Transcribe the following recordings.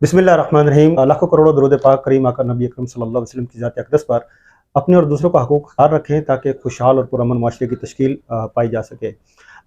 बिस्मिल्लाहिर्रहमानिर्रहीम। लाखों करोड़ों दरूद पाक करीम आका नबी अकरम सल्लल्लाहु अलैहि वसल्लम की ज़ात अक़दस पर अपने और दूसरों का हकूक़ ख्याल रखें ताकि खुशहाल और पुरअमन माशरे की तश्कील पाई जा सके।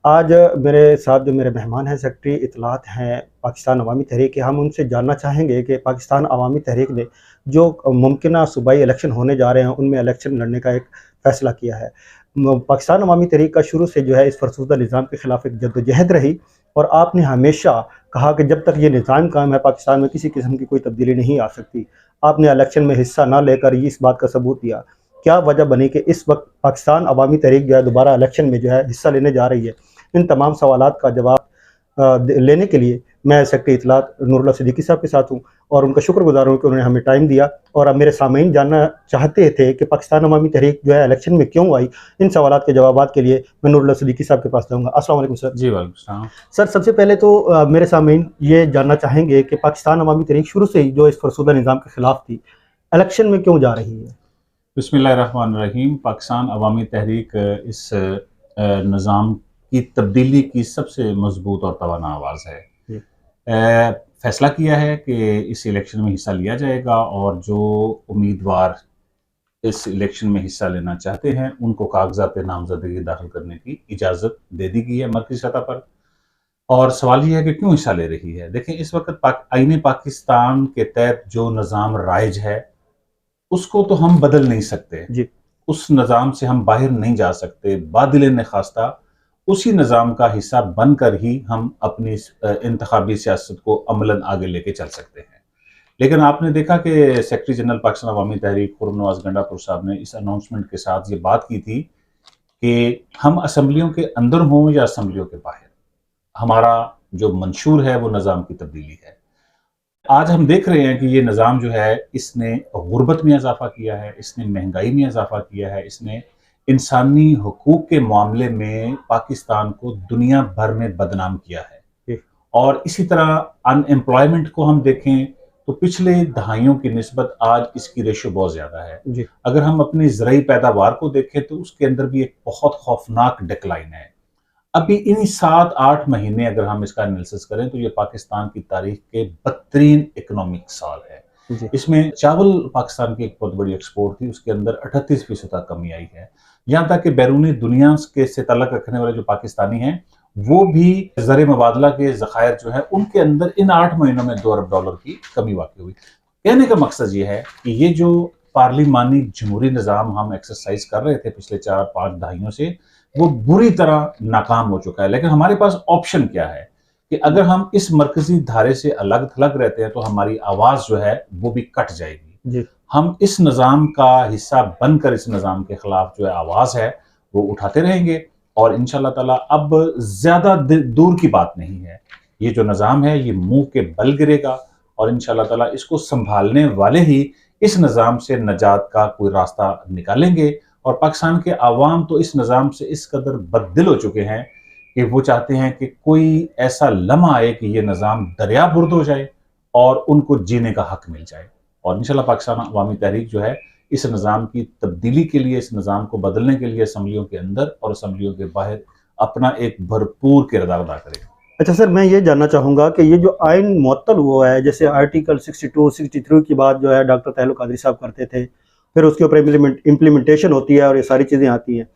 आज मेरे साथ जो मेरे मेहमान हैं, सेक्रेटरी इत्तलात हैं पाकिस्तान अवामी तहरीक के। हम उनसे जानना चाहेंगे कि पाकिस्तान अवामी तहरीक ने जो मुमकिन सूबाई इलेक्शन होने जा रहे हैं, उनमें इलेक्शन लड़ने का एक फ़ैसला किया है। पाकिस्तान अवामी तहरीक का शुरू से जो है इस फरसुदा निज़ाम के ख़िलाफ़ एक जद्दोजहद रही, और आपने हमेशा कहा कि जब तक ये निज़ाम कायम है पाकिस्तान में किसी किस्म की कोई तब्दीली नहीं आ सकती। आपने इलेक्शन में हिस्सा ना लेकर ये इस बात का सबूत दिया। क्या वजह बनी कि इस वक्त पाकिस्तान अवामी तहरीक जो है दोबारा इलेक्शन में जो है हिस्सा लेने जा रही है? इन तमाम सवालात का जवाब लेने के लिए मैं सेक्रेटरी इत्तलात नूरुल्लाह सिद्दीकी साहब के साथ हूँ, और उनका शुक्रगुज़ार हूँ कि उन्होंने हमें टाइम दिया। और अब मेरे सामीन जानना चाहते थे कि पाकिस्तान अवामी तहरीक जो है इलेक्शन में क्यों आई। इन सवालात के जवाबात के लिए मैं नूरुल्लाह सिद्दीकी साहब के पास जाऊँगा। अस्सलाम वालेकुम सर। जी, वालेकुम सलाम। सर, सबसे पहले तो मेरे सामीन ये जानना चाहेंगे कि पाकिस्तान अवामी तहरीक शुरू से ही जो इस फरसुदा निज़ाम के ख़िलाफ़ थी, इलेक्शन में क्यों जा रही है? बिस्मिल्लाहिर्रहमानिर्रहीम। पाकिस्तान अवामी तहरीक इस निज़ाम की तब्दीली की सबसे मजबूत और तवाना आवाज़ है। जी। फ़ैसला किया है कि इस इलेक्शन में हिस्सा लिया जाएगा, और जो उम्मीदवार इस इलेक्शन में हिस्सा लेना चाहते हैं उनको कागज़ात नामज़दगी दाखिल करने की इजाज़त दे दी गई है मरकज़ी सतह पर। और सवाल ये है कि क्यों हिस्सा ले रही है। देखें, इस वक्त आईन पाकिस्तान के तहत जो निज़ाम राइज है उसको तो हम बदल नहीं सकते। जी। उस निज़ाम से हम बाहर नहीं जा सकते। बादिल नखास्ता उसी निज़ाम का हिस्सा बनकर ही हम अपनी इंतखाबी सियासत को अमलन आगे लेके चल सकते हैं। लेकिन आपने देखा कि सेक्रेटरी जनरल पाकिस्तान अवामी तहरीक खुर्रम नवाज़ गंडापुर साहब ने इस अनाउंसमेंट के साथ ये बात की थी कि हम असम्बलियों के अंदर हों या असम्बलियों के बाहर, हमारा जो मंशूर है वो निज़ाम की तब्दीली है। आज हम देख रहे हैं कि ये निज़ाम जो है इसने गुर्बत में इजाफ़ा किया है, इसने महंगाई में इजाफ़ा किया है, इसने इंसानी हकूक़ के मामले में पाकिस्तान को दुनिया भर में बदनाम किया है। और इसी तरह अनएम्प्लॉयमेंट को हम देखें तो पिछले दहाइयों की निस्बत आज इसकी रेशो बहुत ज़्यादा है। जी। अगर हम अपनी ज़रई पैदावार को देखें तो उसके अंदर भी एक बहुत खौफनाक डिक्लाइन है। अभी इन 7-8 महीने अगर हम इसका एनालिसिस करें तो ये पाकिस्तान की तारीख के बदतरीन इकोनॉमिक साल है। जी। इसमें चावल पाकिस्तान की एक बहुत बड़ी एक्सपोर्ट थी, उसके अंदर 38% तक कमी आई है। यहाँ तक कि बैरूनी दुनिया के से ताल्लुक़ रखने वाले जो पाकिस्तानी हैं वो भी ज़र मुबादला के ज़खायर जो है उनके अंदर इन 8 महीनों में $2 अरब की कमी वाक़ई हुई। कहने का मकसद ये है कि ये जो पार्लिमानी जमहूरी निज़ाम हम एक्सरसाइज कर रहे थे पिछले 4-5 दहाइयों से, वो बुरी तरह नाकाम हो चुका है। लेकिन हमारे पास ऑप्शन क्या है कि अगर हम इस मरकजी धारे से अलग थलग रहते हैं तो हमारी आवाज़ जो है वो भी कट जाएगी। जी। हम इस निज़ाम का हिस्सा बनकर इस निज़ाम के खिलाफ जो है आवाज़ है वो उठाते रहेंगे, और इंशाअल्लाह ताला अब ज़्यादा दूर की बात नहीं है। ये जो निज़ाम है ये मुंह के बल गिरेगा, और इंशाअल्लाह ताला इसको संभालने वाले ही इस निज़ाम से नजात का कोई रास्ता निकालेंगे। और पाकिस्तान के अवाम तो इस निज़ाम से इस कदर बददिल हो चुके हैं कि वो चाहते हैं कि कोई ऐसा लम्हा आए कि ये निज़ाम दरिया बुर्द हो जाए और उनको जीने का हक मिल जाए। और इंशाअल्लाह पाकिस्तान अवामी तहरीक जो है इस निज़ाम की तब्दीली के लिए, इस निज़ाम को बदलने के लिए असम्बलियों के अंदर और असम्बलियों के बाहर अपना एक भरपूर किरदार अदा करेगा। अच्छा सर, मैं ये जानना चाहूँगा कि ये जो आइन मुअत्तल हुआ है, जैसे आर्टिकल 62-63 की बात जो है डॉक्टर तहलुल कादरी साहब करते थे, फिर उसके ऊपर इम्प्लीमेंटेशन होती है और ये सारी चीज़ें आती हैं।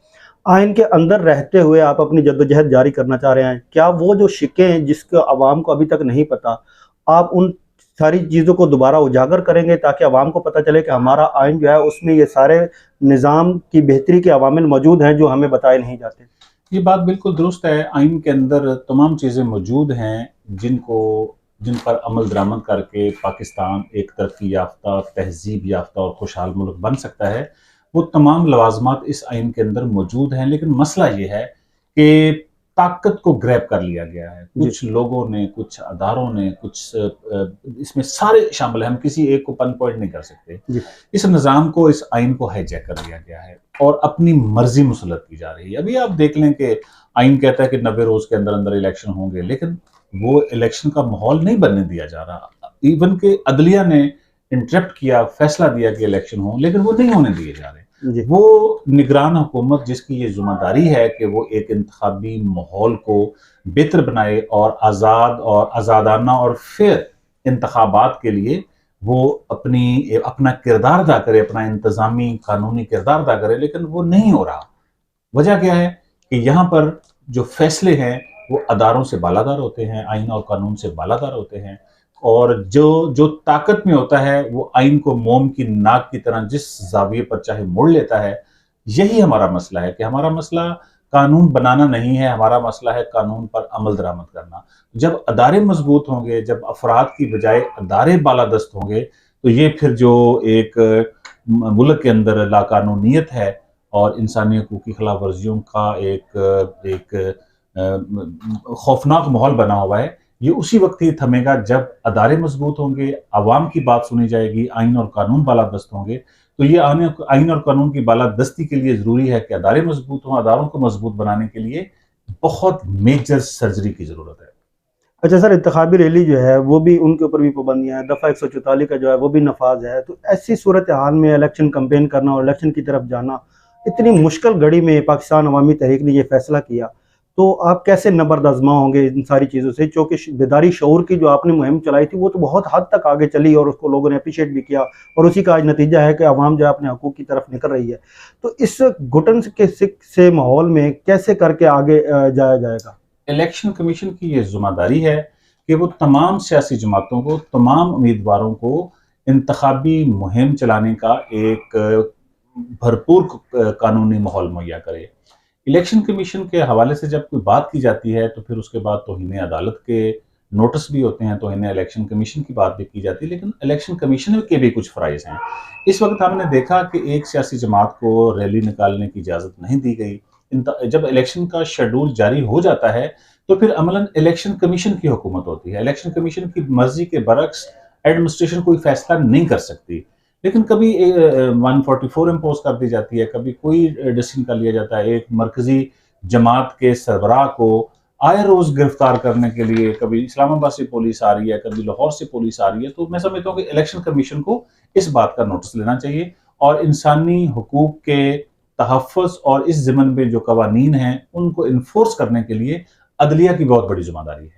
आइन के अंदर रहते हुए आप अपनी जद्दोजहद जारी करना चाह रहे हैं। क्या वो जो शिकें हैं जिसका अवाम को अभी तक नहीं पता, आप उन सारी चीज़ों को दोबारा उजागर करेंगे ताकि अवाम को पता चले कि हमारा आइन जो है उसमें ये सारे निज़ाम की बेहतरी के अवामिल मौजूद हैं जो हमें बताए नहीं जाते? ये बात बिल्कुल दुरुस्त है। आइन के अंदर तमाम चीज़ें मौजूद हैं जिन पर अमल दरामद करके पाकिस्तान एक तरक्की याफ्ता, तहज़ीब याफ्ता और खुशहाल मुल्क बन सकता है। वो तमाम लवाज़मात इस आइन के अंदर मौजूद हैं, लेकिन मसला ये है कि ताकत को ग्रैब कर लिया गया है। कुछ लोगों ने, कुछ अदारों ने, इसमें सारे शामिल हैं, हम किसी एक को पिन पॉइंट नहीं कर सकते। इस निज़ाम को, इस आइन को हाईजैक कर लिया गया है और अपनी मर्जी मुसल्लत की जा रही है। अभी आप देख लें कि आइन कहता है कि 90 रोज़ के अंदर अंदर इलेक्शन होंगे, लेकिन वो इलेक्शन का माहौल नहीं बनने दिया जा रहा। इवन के अदलिया ने इंटरप्ट किया, फैसला दिया कि इलेक्शन हो, लेकिन वो नहीं होने दिए जा रहे। वो निगरान हुकूमत जिसकी ये जिम्मेदारी है कि वो एक इंतखाबी माहौल को बेहतर बनाए और आज़ाद और आज़ादाना और फेयर इंतखाबात के लिए वो अपना किरदार अदा करे, अपना इंतजामी कानूनी किरदार अदा करे, लेकिन वो नहीं हो रहा। वजह क्या है कि यहाँ पर जो फैसले हैं वो अदारों से बालादार होते हैं, आइन और कानून से बालादार होते हैं, और जो जो ताकत में होता है वो आइन को मोम की नाक की तरह जिस जाविये पर चाहे मोड़ लेता है। यही हमारा मसला है कि हमारा मसला कानून बनाना नहीं है, हमारा मसला है कानून पर अमल दरामद करना। जब अदारे मजबूत होंगे, जब अफराद की बजाय अदारे बालादस्त होंगे, तो ये फिर जो एक मुल्क के अंदर लाकानूनियत है और इंसानी हकूक़ की खिलाफ वर्जियों का एक खौफनाक माहौल बना हुआ है, ये उसी वक्त ही थमेगा जब अदारे मजबूत होंगे, अवाम की बात सुनी जाएगी, आइन और कानून बालादस्त होंगे। तो ये आइन और कानून की बालादस्ती के लिए ज़रूरी है कि अदारे मजबूत हों। अदारों को मजबूत बनाने के लिए बहुत मेजर सर्जरी की ज़रूरत है। अच्छा सर, इंतखाबी रैली जो है वो भी उनके ऊपर भी पाबंदियाँ हैं, दफ़ा 144 का जो है वो भी नफाज है। तो ऐसी सूरत हाल में इलेक्शन कैंपेन करना और इलेक्शन की तरफ जाना, इतनी मुश्किल घड़ी में पाकिस्तान अवामी तहरीक ने ये फैसला किया, तो आप कैसे नबर्द आज़मा होंगे इन सारी चीज़ों से? चूँकि बेदारी शऊर की जो आपने मुहिम चलाई थी वो तो बहुत हद तक आगे चली और उसको लोगों ने अप्रिशिएट भी किया, और उसी का आज नतीजा है कि अवाम जो है अपने हकूक़ की तरफ निकल रही है। तो इस घुटन के से माहौल में कैसे करके आगे जाया जाएगा? इलेक्शन कमीशन की ये ज़िम्मेदारी है कि वो तमाम सियासी जमातों को, तमाम उम्मीदवारों को इंतखाबी मुहिम चलाने का एक भरपूर कानूनी माहौल मुहैया करे। इलेक्शन कमीशन के हवाले से जब कोई बात की जाती है तो फिर उसके बाद तौहीन अदालत के नोटिस भी होते हैं, तौहीन इलेक्शन कमीशन की बात भी की जाती है, लेकिन इलेक्शन कमीशन के भी कुछ फ़राइज़ हैं। इस वक्त हमने देखा कि एक सियासी जमात को रैली निकालने की इजाज़त नहीं दी गई। जब इलेक्शन का शेड्यूल जारी हो जाता है तो फिर अमलन इलेक्शन कमीशन की हुकूमत होती है। इलेक्शन कमीशन की मर्जी के बरक्स एडमिनिस्ट्रेशन कोई फैसला नहीं कर सकती, लेकिन कभी 144 इम्पोज कर दी जाती है, कभी कोई डिसीजन कर लिया जाता है। एक मरकजी जमात के सरबराह को आए रोज गिरफ्तार करने के लिए कभी इस्लामाबाद से पुलिस आ रही है, कभी लाहौर से पुलिस आ रही है। तो मैं समझता हूँ कि इलेक्शन कमीशन को इस बात का नोटिस लेना चाहिए और इंसानी हकूक के तहफ़्फ़ुज़ और इस ज़िम्मन में जो कवानीन हैं उनको इन्फोर्स करने के लिए अदलिया की बहुत बड़ी जिम्मेदारी है।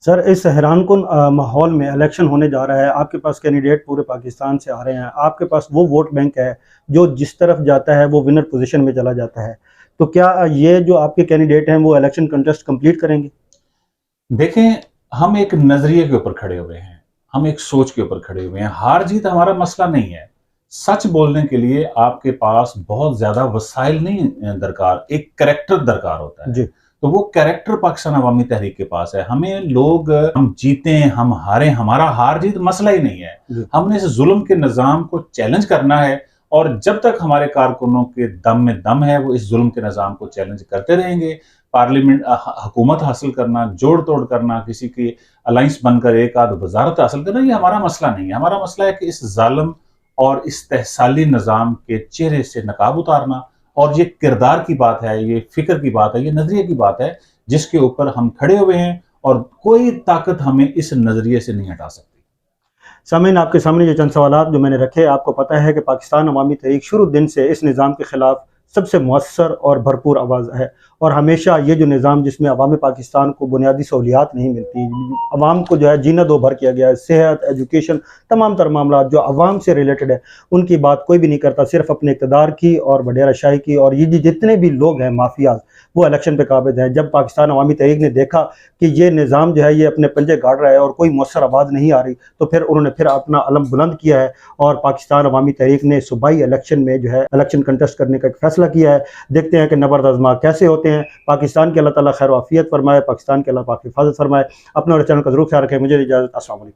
सर, इस हैरानकुन माहौल में इलेक्शन होने जा रहा है, आपके पास कैंडिडेट पूरे पाकिस्तान से आ रहे हैं, आपके पास वो वोट बैंक है जो जिस तरफ जाता है वो विनर पोजीशन में चला जाता है। तो क्या ये जो आपके कैंडिडेट हैं वो इलेक्शन कंटेस्ट कंप्लीट करेंगे? देखें, हम एक नज़रिए के ऊपर खड़े हुए हैं, हम एक सोच के ऊपर खड़े हुए हैं। हार जीत हमारा मसला नहीं है। सच बोलने के लिए आपके पास बहुत ज़्यादा वसाइल नहीं दरकार, एक कैरेक्टर दरकार होता है। जी। तो वो कैरेक्टर पाकिस्तान अवामी तहरीक के पास है। हमें लोग हम जीतें, हम हारें, हमारा हार जीत मसला ही नहीं है। हमने इस जुल्म के निज़ाम को चैलेंज करना है और जब तक हमारे कारकुनों के दम में दम है वो इस जुल्म के निज़ाम को चैलेंज करते रहेंगे। पार्लियामेंट हुकूमत हासिल करना, जोड़ तोड़ करना, किसी की अलाइंस बनकर एक आध वजारत हासिल करना, ये हमारा मसला नहीं है। हमारा मसला है कि इस जालिम और इस्तेहसाली निज़ाम के चेहरे से नकाब उतारना, और ये किरदार की बात है, ये फिक्र की बात है, ये नजरिए की बात है जिसके ऊपर हम खड़े हुए हैं और कोई ताकत हमें इस नजरिए से नहीं हटा सकती। सामीन, आपके सामने ये चंद सवालात जो मैंने रखे, आपको पता है कि पाकिस्तान अवामी तहरीक शुरू दिन से इस निज़ाम के ख़िलाफ़ सबसे मौसर और भरपूर आवाज़ है, और हमेशा ये जो निज़ाम जिसमें अवाम पाकिस्तान को बुनियादी सहूलियात नहीं मिलती, अवाम को जो है जीना दो भर किया गया है, सेहत, एजुकेशन, तमाम तर मामला जो अवाम से रिलेटेड है उनकी बात कोई भी नहीं करता, सिर्फ अपने इक़्तिदार की और वडेरा शाही की। और ये जितने भी लोग हैं माफियाज वो इलेक्शन पे काबिज हैं। जब पाकिस्तान अवामी तहरीक ने देखा कि ये निज़ाम जो है ये अपने पंजे गाड़ रहा है और कोई मौसर आवाज़ नहीं आ रही, तो फिर उन्होंने फिर अपना अलम बुलंद किया है और पाकिस्तान अवामी तहरीक ने सूबाई इलेक्शन में जो है इलेक्शन कंटेस्ट करने का एक फैसला किया है। देखते हैं कि नबर्द आज़मा कैसे होते हैं। पाकिस्तान के अल्लाह ताला खैर वाफियत फरमाए, पाकिस्तान के अल्लाह पाक हिफाजत फरमाए। अपना और चैनल का ज़रूर ख्याल रखें। मुझे इजाज़त, अस्सलाम वालेकुम।